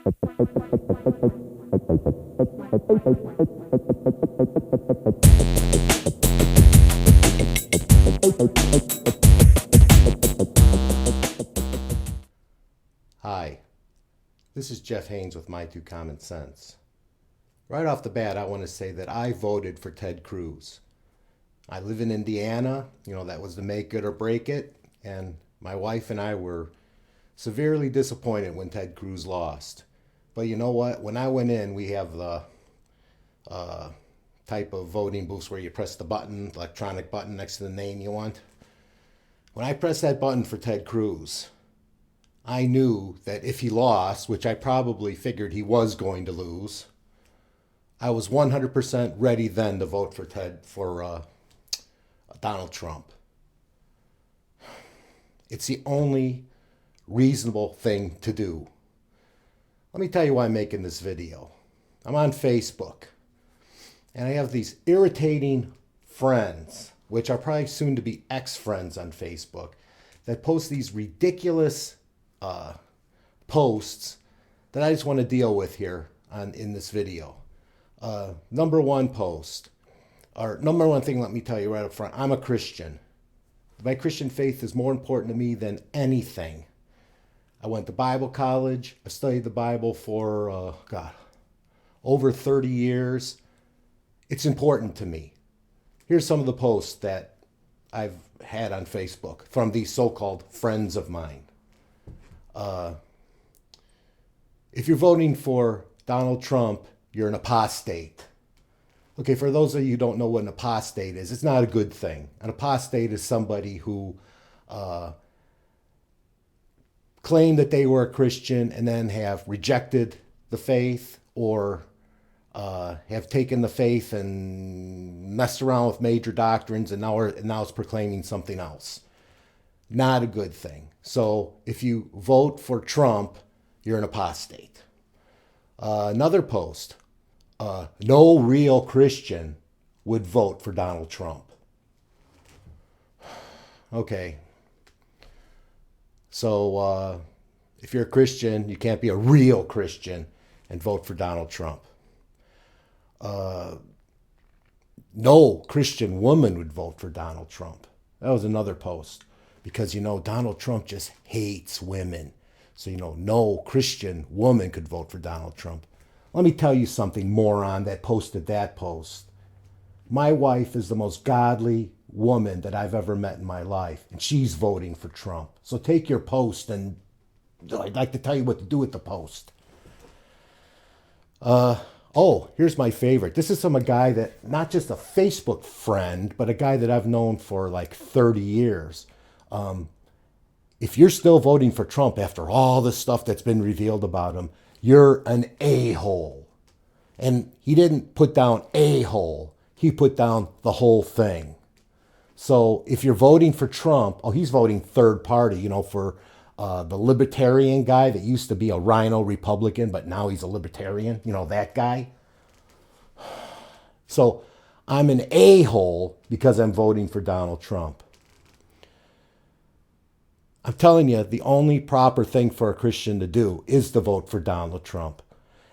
Hi, this is Jeff Haynes with My2CommonSense. Right off the bat, I want to say that I voted for Ted Cruz. I live in Indiana, that was the make it or break it, and my wife and I were severely disappointed when Ted Cruz lost. But you know what? When I went in, we have the type of voting booths where you press the button, electronic button next to the name you want. When I pressed that button for Ted Cruz, I knew that if he lost, which I probably figured he was going to lose, I was 100% ready then to vote for Donald Trump. It's the only reasonable thing to do. Let me tell you why I'm making this video. I'm on Facebook, and I have these irritating friends, which are probably soon to be ex-friends on Facebook, that post these ridiculous posts that I just want to deal with here in this video. Number one thing, let me tell you right up front, I'm a Christian. My Christian faith is more important to me than anything. I went to Bible college. I studied the Bible for, over 30 years. It's important to me. Here's some of the posts that I've had on Facebook from these so-called friends of mine. If you're voting for Donald Trump, you're an apostate. Okay, for those of you who don't know what an apostate is, it's not a good thing. An apostate is somebody who claimed that they were a Christian and then have rejected the faith, or have taken the faith and messed around with major doctrines and now it's proclaiming something else. Not a good thing. So if you vote for Trump, you're an apostate. Another post. No real Christian would vote for Donald Trump. Okay. So if you're a Christian, you can't be a real Christian and vote for Donald Trump. No Christian woman would vote for Donald Trump. That was another post. Because, Donald Trump just hates women. So, no Christian woman could vote for Donald Trump. Let me tell you something, moron that posted that post. My wife is the most godly woman that I've ever met in my life, and she's voting for Trump. So take your post, and I'd like to tell you what to do with the post. Here's my favorite. This is from a guy that, not just a Facebook friend, but a guy that I've known for like 30 years. If you're still voting for Trump after all the stuff that's been revealed about him, you're an a-hole. And he didn't put down a hole. He put down the whole thing. So if you're voting for Trump, he's voting third party, for the libertarian guy that used to be a rhino Republican, but now he's a libertarian, that guy. So I'm an a-hole because I'm voting for Donald Trump. I'm telling you, the only proper thing for a Christian to do is to vote for Donald Trump.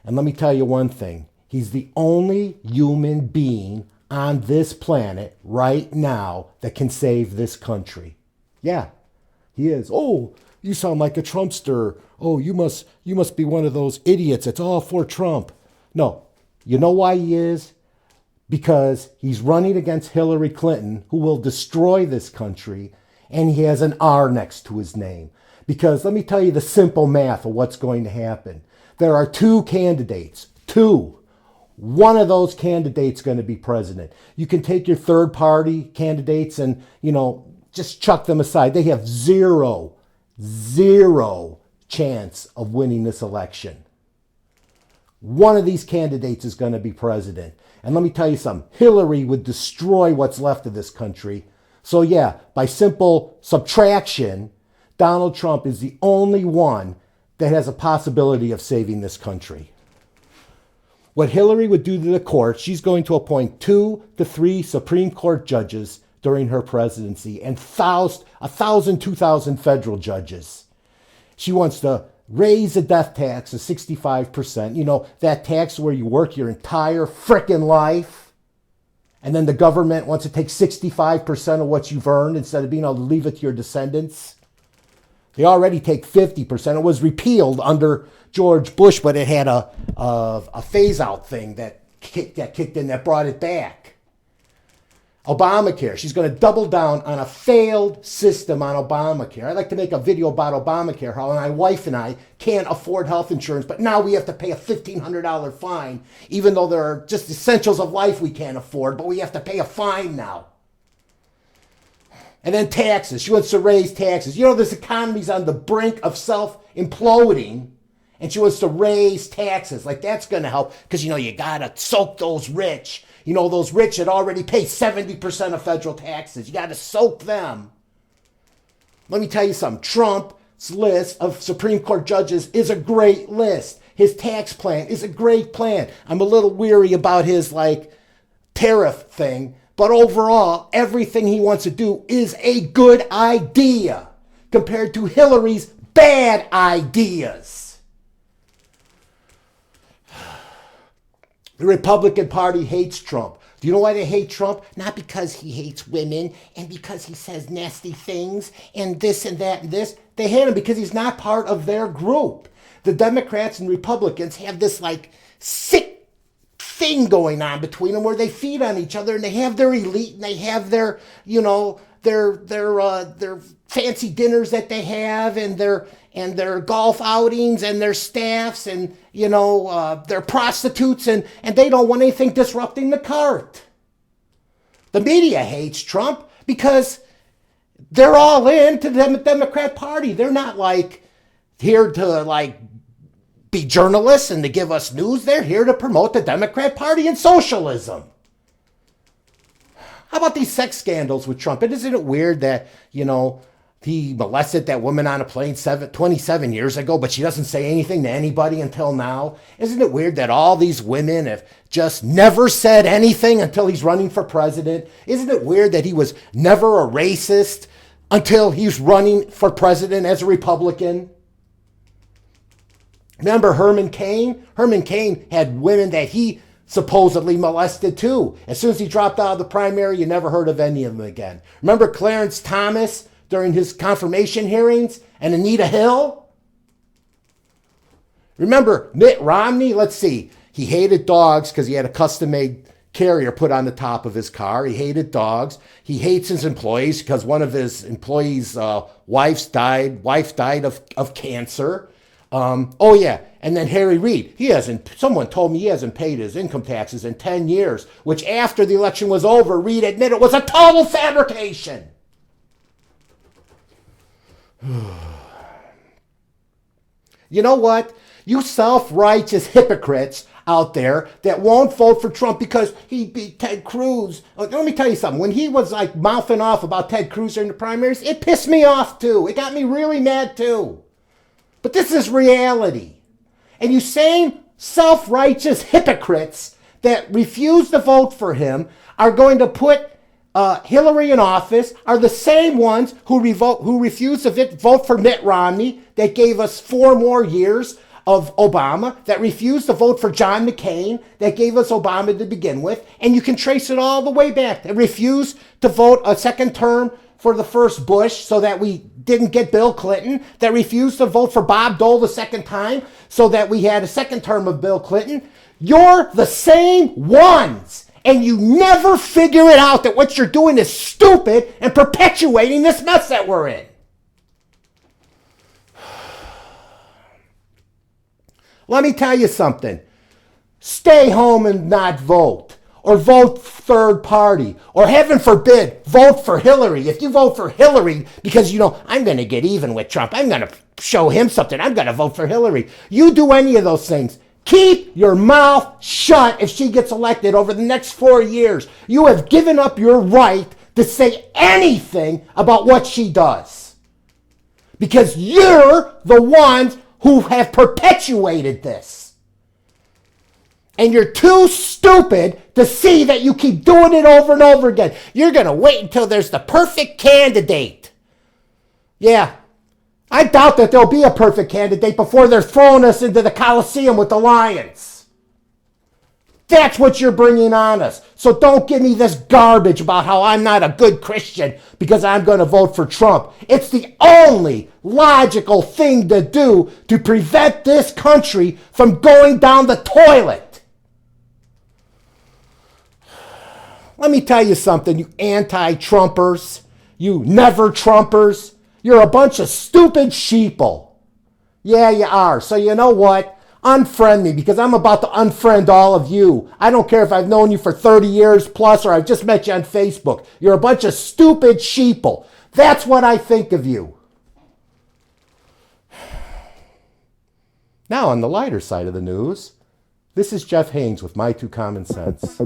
And let me tell you one thing. He's the only human being on this planet right now that can save this country. Yeah, he is. Oh, you sound like a Trumpster. Oh, you must be one of those idiots that's all for Trump. No, you know why he is? Because he's running against Hillary Clinton, who will destroy this country, and he has an R next to his name. Because let me tell you the simple math of what's going to happen. There are two candidates. Two. One of those candidates is going to be president. You can take your third party candidates and, just chuck them aside. They have zero chance of winning this election. One of these candidates is going to be president. And let me tell you something. Hillary would destroy what's left of this country. So yeah, by simple subtraction, Donald Trump is the only one that has a possibility of saving this country. What Hillary would do to the court, she's going to appoint 2 to 3 Supreme Court judges during her presidency and 2,000 federal judges. She wants to raise the death tax to 65%. You know, that tax where you work your entire frickin' life. And then the government wants to take 65% of what you've earned instead of being able to leave it to your descendants. They already take 50%. It was repealed under George Bush, but it had a phase-out thing that kicked in that brought it back. Obamacare. She's going to double down on a failed system on Obamacare. I'd like to make a video about Obamacare, how my wife and I can't afford health insurance, but now we have to pay a $1,500 fine, even though there are just essentials of life we can't afford, but we have to pay a fine now. And then taxes. She wants to raise taxes. You know, this economy's on the brink of self-imploding, and she wants to raise taxes. Like, that's going to help, because, you know, you got to soak those rich. You know, those rich that already pay 70% of federal taxes. You got to soak them. Let me tell you something. Trump's list of Supreme Court judges is a great list. His tax plan is a great plan. I'm a little weary about his, like, tariff thing. But overall, everything he wants to do is a good idea compared to Hillary's bad ideas. The Republican Party hates Trump. Do you know why they hate Trump? Not because he hates women and because he says nasty things and this and that and this. They hate him because he's not part of their group. The Democrats and Republicans have this, like, sick thing going on between them where they feed on each other, and they have their elite and they have their, you know, their fancy dinners that they have, and their golf outings and their staffs, and, you know, their prostitutes, and they don't want anything disrupting the cart. The media hates Trump because they're all into the Democrat Party. They're not, like, here to, like, be journalists and to give us news. They're here to promote the Democrat Party and socialism. How about these sex scandals with Trump? And isn't it weird that, you know, he molested that woman on a plane 27 years ago, but she doesn't say anything to anybody until now? Isn't it weird that all these women have just never said anything until he's running for president? Isn't it weird that he was never a racist until he's running for president as a Republican? Remember Herman Cain? Herman Cain had women that he supposedly molested too. As soon as he dropped out of the primary, you never heard of any of them again. Remember Clarence Thomas during his confirmation hearings, and Anita Hill? Remember Mitt Romney? Let's see. He hated dogs because he had a custom-made carrier put on the top of his car. He hated dogs. He hates his employees because one of his employees' wife died of cancer. Oh yeah, and then Harry Reid. Someone told me he hasn't paid his income taxes in 10 years, which after the election was over, Reid admitted was a total fabrication. You know what? You self-righteous hypocrites out there that won't vote for Trump because he beat Ted Cruz. Let me tell you something. When he was, like, mouthing off about Ted Cruz during the primaries, it pissed me off too. It got me really mad too. But this is reality. And you same self-righteous hypocrites that refuse to vote for him are going to put Hillary in office, are the same ones who refuse to vote for Mitt Romney, that gave us 4 more years of Obama, that refused to vote for John McCain, that gave us Obama to begin with. And you can trace it all the way back. That refused to vote a second term for the first Bush so that we didn't get Bill Clinton, that refused to vote for Bob Dole the second time so that we had a second term of Bill Clinton. You're the same ones. And you never figure it out that what you're doing is stupid and perpetuating this mess that we're in. Let me tell you something. Stay home and not vote. Or vote third party. Or heaven forbid, vote for Hillary. If you vote for Hillary because, you know, I'm going to get even with Trump, I'm going to show him something, I'm going to vote for Hillary. You do any of those things, keep your mouth shut if she gets elected over the next 4 years. You have given up your right to say anything about what she does. Because you're the ones who have perpetuated this. And you're too stupid to see that you keep doing it over and over again. You're going to wait until there's the perfect candidate. Yeah, I doubt that there'll be a perfect candidate before they're throwing us into the Coliseum with the lions. That's what you're bringing on us. So don't give me this garbage about how I'm not a good Christian because I'm going to vote for Trump. It's the only logical thing to do to prevent this country from going down the toilet. Let me tell you something, you anti-Trumpers, you never-Trumpers. You're a bunch of stupid sheeple. Yeah, you are. So you know what? Unfriend me because I'm about to unfriend all of you. I don't care if I've known you for 30 years plus or I've just met you on Facebook. You're a bunch of stupid sheeple. That's what I think of you. Now on the lighter side of the news, this is Jeff Haynes with My 2 Common Sense.